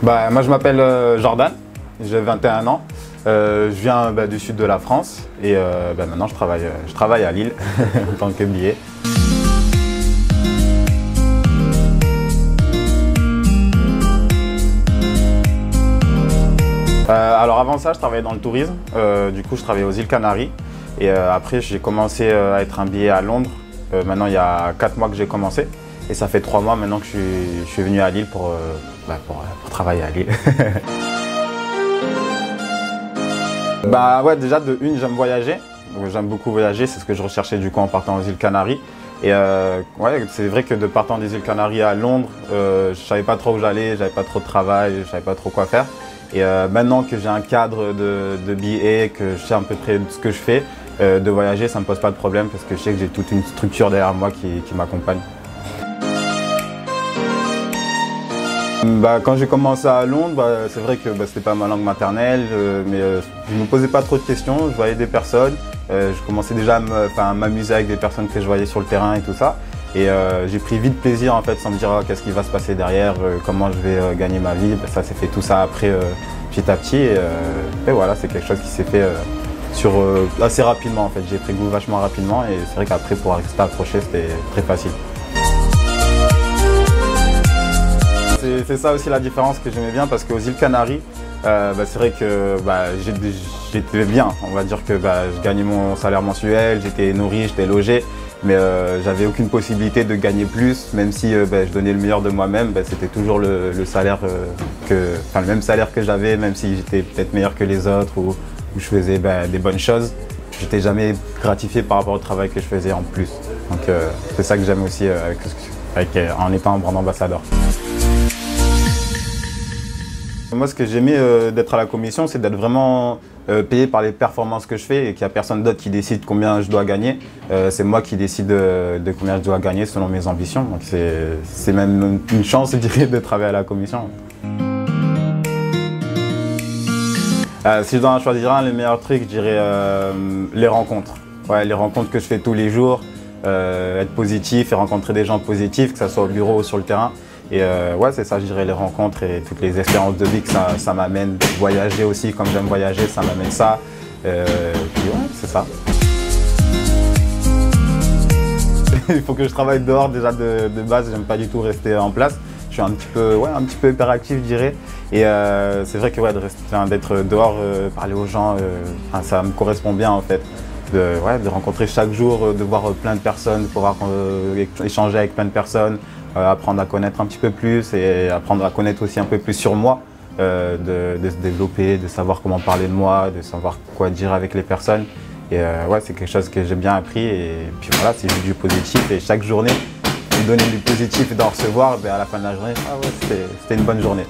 Moi je m'appelle Jordan, j'ai 21 ans. Je viens du sud de la France et maintenant je travaille à Lille en tant que billet. Alors avant ça, je travaillais dans le tourisme. Du coup, je travaillais aux îles Canaries. Et après, j'ai commencé à être un billet à Londres. Maintenant, il y a 4 mois que j'ai commencé. Et ça fait 3 mois maintenant que je suis venu à Lille pour travailler à Lille. Ouais, déjà de une, j'aime voyager. J'aime beaucoup voyager, c'est ce que je recherchais du coup en partant aux îles Canaries. Et ouais, c'est vrai que de partant des îles Canaries à Londres, je savais pas trop où j'allais, j'avais pas trop de travail, je savais pas trop quoi faire. Et maintenant que j'ai un cadre de BA, que je sais à peu près ce que je fais, de voyager, ça me pose pas de problème parce que je sais que j'ai toute une structure derrière moi qui m'accompagne. Quand j'ai commencé à Londres, c'est vrai que c'était pas ma langue maternelle, mais je me posais pas trop de questions, je voyais des personnes, je commençais déjà à m'amuser avec des personnes que je voyais sur le terrain et tout ça. Et j'ai pris vite plaisir en fait, sans me dire qu'est-ce qui va se passer derrière, comment je vais gagner ma vie. Ça s'est fait tout ça après petit à petit et voilà, c'est quelque chose qui s'est fait assez rapidement en fait. J'ai pris goût vachement rapidement et c'est vrai qu'après pour rester accroché c'était très facile. C'est ça aussi la différence que j'aimais bien parce qu'aux îles Canaries, c'est vrai que j'étais bien. On va dire que je gagnais mon salaire mensuel, j'étais nourri, j'étais logé, mais j'avais aucune possibilité de gagner plus, même si je donnais le meilleur de moi-même, c'était toujours le salaire le même salaire que j'avais, même si j'étais peut-être meilleur que les autres ou je faisais des bonnes choses. J'étais jamais gratifié par rapport au travail que je faisais en plus. Donc c'est ça que j'aime aussi en étant un brand ambassadeur. Moi, ce que j'aimais d'être à la commission, c'est d'être vraiment payé par les performances que je fais et qu'il n'y a personne d'autre qui décide combien je dois gagner. C'est moi qui décide de combien je dois gagner selon mes ambitions. Donc c'est même une chance, je dirais, de travailler à la commission. Si je dois en choisir un, les meilleurs trucs, je dirais les rencontres. Ouais, les rencontres que je fais tous les jours, être positif et rencontrer des gens positifs, que ce soit au bureau ou sur le terrain. Et ouais, c'est ça, je dirais, les rencontres et toutes les expériences de vie que ça m'amène. Voyager aussi, comme j'aime voyager, ça m'amène ça. Puis ouais, c'est ça. Il faut que je travaille dehors déjà de base, j'aime pas du tout rester en place. Je suis un petit peu hyperactif, je dirais. Et c'est vrai que ouais, d'être dehors, parler aux gens, ça me correspond bien en fait. De rencontrer chaque jour, de voir plein de personnes, de pouvoir échanger avec plein de personnes. Apprendre à connaître un petit peu plus et apprendre à connaître aussi un peu plus sur moi, de se développer, de savoir comment parler de moi, de savoir quoi dire avec les personnes. Et ouais, c'est quelque chose que j'ai bien appris et puis voilà, c'est juste du positif et chaque journée, de donner du positif et d'en recevoir, à la fin de la journée, ah ouais, c'était une bonne journée.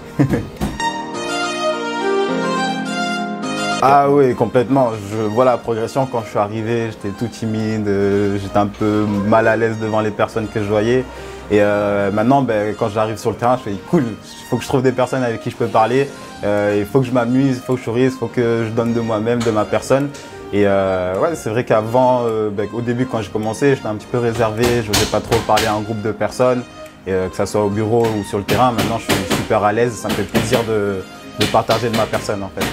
Ah oui, complètement. Je vois la progression quand je suis arrivé, j'étais tout timide, j'étais un peu mal à l'aise devant les personnes que je voyais. Et maintenant, quand j'arrive sur le terrain, je fais cool, il faut que je trouve des personnes avec qui je peux parler, il faut que je m'amuse, il faut que je sourise, il faut que je donne de moi-même, de ma personne. Et ouais, c'est vrai qu'avant, au début quand j'ai commencé, j'étais un petit peu réservé, je n'osais pas trop parler à un groupe de personnes, et, que ce soit au bureau ou sur le terrain. Maintenant, je suis super à l'aise, ça me fait plaisir de partager de ma personne en fait.